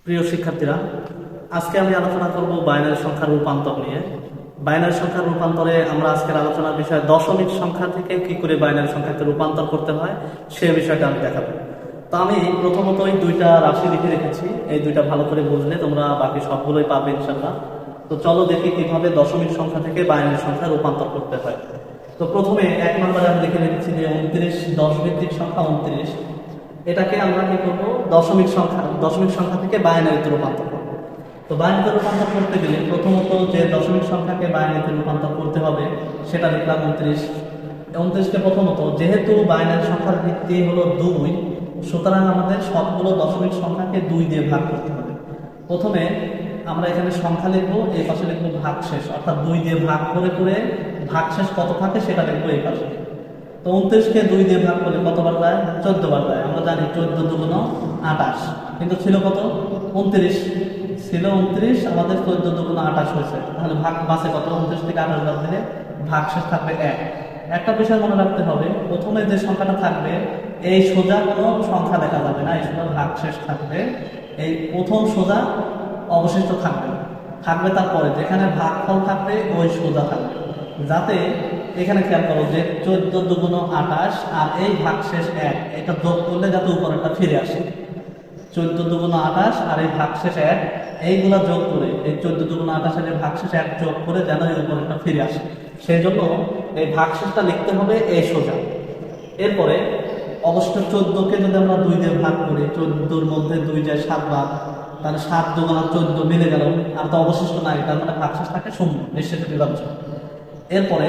প্রিয় শিক্ষার্থীরা, আজকে আমি আলোচনা করব বাইনারি সংখ্যার রূপান্তর নিয়ে। বাইনারি সংখ্যার রূপান্তরে আমরা আজকের আলোচনার বিষয় দশমিক সংখ্যা থেকে কি করে বাইনারি সংখ্যাকে রূপান্তর করতে হয় সে বিষয়টা আমি দেখাবো। তো আমি প্রথমত এই দুইটা রাশি লিখে রেখেছি, এই দুইটা ভালো করে বুঝলে তোমরা বাকি সবগুলোই পাবে ইনশাআল্লাহ। তো চলো দেখি কিভাবে দশমিক সংখ্যা থেকে বাইনারি সংখ্যা রূপান্তর করতে হয়। তো প্রথমে 1 নম্বরে আমি লিখে রেখেছি যে 29 10 ভিত্তিক সংখ্যা 29। এটাকে আমরা কি করবো, দশমিক সংখ্যা থেকে বাইনারিতে রূপান্তর করবো। তো বাইনারিতে রূপান্তর করতে গেলে প্রথমত যে দশমিক সংখ্যাকে বাইনারিতে রূপান্তর করতে হবে সেটা লিখলাম 29। 29কে প্রথমত যেহেতু বাইনারি সংখ্যার ভিত্তি হলো 2, সুতরাং আমাদের সবগুলো দশমিক সংখ্যাকে 2 দিয়ে ভাগ করতে হবে। প্রথমে আমরা এখানে সংখ্যা লিখবো, এই পাশে লিখবো ভাগশেষ, অর্থাৎ 2 দিয়ে ভাগ করে করে ভাগশেষ কত থাকে সেটা লিখবো এই পাশে। তো 29কে 2 দিয়ে ভাগ করলে কতবার যায়? 14 বার যায়। আমরা জানি 14 দুগুণ 28, কিন্তু ছিল কত? 29 ছিল 29, আমাদের 14 দুগুণ 28 হয়েছে। তাহলে ভাগ বাসে কত? 29 থেকে 28 বাদ দিলে ভাগশেষ থাকবে 1। একটা বিষয় মনে রাখতে হবে, প্রথমে যে সংখ্যাটা থাকবে এই সোজা কোনো সংখ্যা দেখা যাবে না, এই সোজা ভাগশেষ থাকবে, এই প্রথম সোজা অবশিষ্ট থাকবে থাকবে তারপরে যেখানে ভাগফল থাকবে ওই সোজা থাকবে, যাতে এখানে খেয়াল করো যে 14 দুগুণ 28 আর এই ভাগশেষ 1, এটা যোগ করলে যাতে উপরেরটা ফিরে আসে। 14 দুগুণ 28 আর এই ভাগশেষ 1, এইগুলা যোগ করে এই 14 দুগুণ 28 এর ভাগশেষ 1 যোগ করে যেন এই উপরেরটা ফিরে আসে, সেই জন্য এই ভাগশেষটা লিখতে হবে এই সোজা। এরপরে অবশ্য 14কে যদি আমরা 2 দিয়ে ভাগ করি, 14-র মধ্যে 2 যায় 7 বার, তাহলে 7 দুগুণ 14 মিলে গেল, আর তো অবশিষ্ট নাই, তার মানে ভাগশেষ থাকে 0, নিঃশেষে বিভাজ্য। এরপরে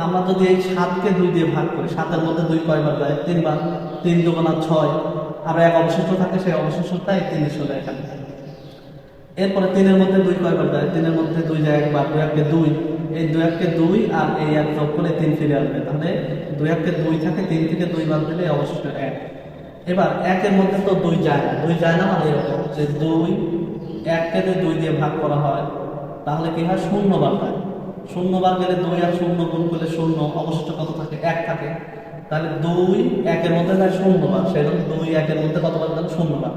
আমরা যদি এই 7কে 2 দিয়ে ভাগ করি, 7-এর মধ্যে 2 কয়বার যায়? 3 বার, 3 দুগুণ 6, আর 1 অবশিষ্ট থাকে, সেই অবশিষ্টটা এই 3 সোজা এখানে। এরপরে 3-এর মধ্যে 2 কয়বার যায়? 3-এর মধ্যে 2 যায় একবার, 2-1-কে 2, এই 2-1-কে 2 আর এই 1 যোগ করে 3 ফিরে আসবে, তাহলে 2-1-কে 2 থাকে, 3 থেকে 2 বাদ দিলে অবশিষ্ট 1। এবার 1-এর মধ্যে তো 2 যায় না, 2 যায় না মানে এরকম যে 1-কে 2 দিয়ে ভাগ করা হয়, তাহলে কি হয়? 0 বার হয়। 0 বার গেলে 2 আর 0 গুণ করলে 0, অবশিষ্ট কত থাকে? 1 থাকে। তাহলে 2 1-এর মধ্যে যায় 0 বার, সেই জন্য 2 1-এর মধ্যে কতবার গেলে? 0 বার।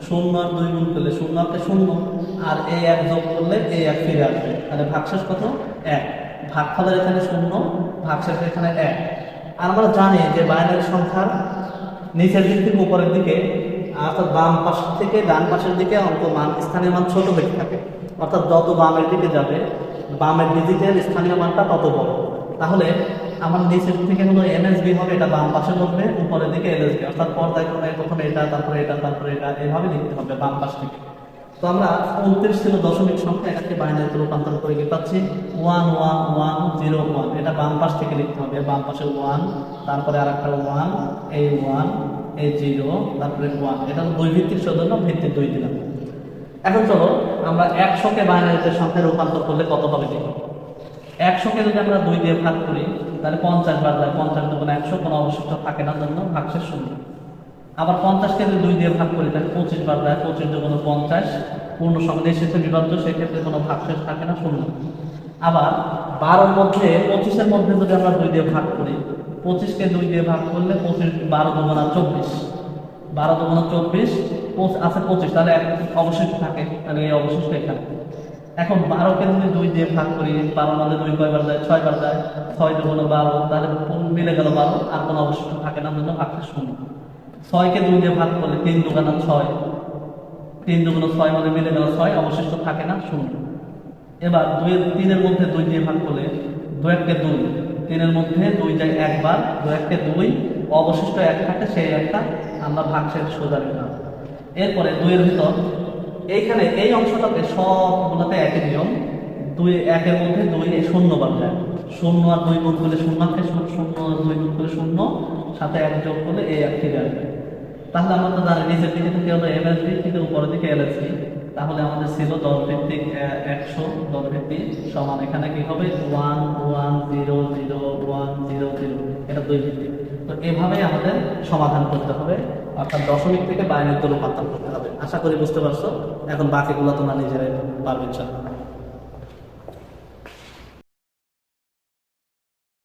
0 আর 2 গুণ করলে 0 আর 0, আর এই 1 যোগ করলে এই 1 ফিরে আসবে, তাহলে ভাগশেষ কত? 1। ভাগফলের এখানে 0, ভাগশেষ এখানে 1। আর আমরা জানি যে বাইনারি সংখ্যার নিচের দিক থেকে উপরের দিকে, অর্থাৎ বাম পাশ থেকে ডান পাশের দিকে মান স্থানীয় মান ছোট হয়ে থাকে, অর্থাৎ যত বামের দিকে যাবে বামের ডিজিটের স্থানীয় মানটা তত বড়। তাহলে আমার নিচের থেকে হলো এনএসবি হবে, এটা বাম পাশে বসবে, উপরের দিকে এলএসবি, অর্থাৎ পর্যায়ক্রমে প্রথমে এটা, তারপরে এটা, তারপরে এটা, এভাবে লিখতে হবে বাম পাশ থেকে। তো আমরা 29 ছিল দশমিক সংখ্যা, এটাকে বাইনারিতে রূপান্তর করে কি পাচ্ছি? 1 1 1 0 1, এটা বাম পাশ থেকে লিখতে হবে, বাম পাশে 1, তারপরে আর একটা 1, এই 1, এই 0, তারপরে 1, এটা 2 ভিত্তিক জন্য ভিত্তি 2 দিলাম। এখন চলো আমরা 100কে বাইনারিতে সংখ্যায় রূপান্তর করলে কত হবে দেখি। 100কে যদি আমরা 2 দিয়ে ভাগ করি তাহলে 50 বার যায়, 50 দুগুণ 100, কোনো অবশিষ্ট থাকে না, জন্য ভাগশেষ 0। আবার 50কে যদি 2 দিয়ে ভাগ করি তাহলে 25 বার যায়, 25 দুগুণ 50, পূর্ণ সংখ্যা নিঃশেষে বিভাজ্য, সেক্ষেত্রে কোনো ভাগশেষ থাকে না, 0। আবার 12-র মধ্যে 25-এর মধ্যে যদি আমরা 2 দিয়ে ভাগ করি, 25কে 2 দিয়ে ভাগ করলে 25 12 দুগুণ 24, 12 দুগুণ 24 আছে 25, তাহলে অবশিষ্ট থাকে, তাহলে এই অবশিষ্ট এখানে। এখন 12কে যদি 2 দিয়ে ভাগ করি, 12-র মধ্যে 2 কয়বার যায়? 6 বার যায়, 6 দুগুণ 12, তাহলে মিলে গেল 12, আর কোনো অবশিষ্ট থাকে না, জন্য ভাগশেষ 0। 6কে 2 দিয়ে ভাগ করলে 3 দুগুণ 6, 3 দুগুণ 6 মানে মিলে গেল 6, অবশিষ্ট থাকে না, 0। এবার 3-এর মধ্যে 2 দিয়ে ভাগ করলে 2-1-কে 2, 3-এর মধ্যে 2 যায় একবার, 2-1-কে 2, অবশিষ্ট 1 থাকে, সেই একটা আমরা ভাগশেষ সোজা লিখলাম। এরপরে 2-এর ভিতর এইখানে এই অংশটাতে সবগুলোতে একই নিয়ম, 1-এর মধ্যে 2 0 বার যায়, 0 আর 2 গুণ করলে 0 থাকে, 0 আর 2 গুণ করলে 0, সাথে 1 যোগ করলে এই 1 ফিরে আসবে। তাহলে আমরা তো জানি নিচের দিকে থেকে হলো এমএসবি, থেকে উপরের দিকে এলএসবি, তাহলে আমাদের ছিল 10 ভিত্তিক 100, 10 ভিত্তিক সমান এখানে কি হবে? 1 1 0 0 1 0 0, এটা 2 ভিত্তিক। তো এভাবেই আমাদের সমাধান করতে হবে, অর্থাৎ দশমিক থেকে বাইনারিতে রূপান্তর করতে হবে। আশা করি বুঝতে পারছো। এখন বাকিগুলো তোমরা নিজেরাই পারবে ইনশাআল্লাহ।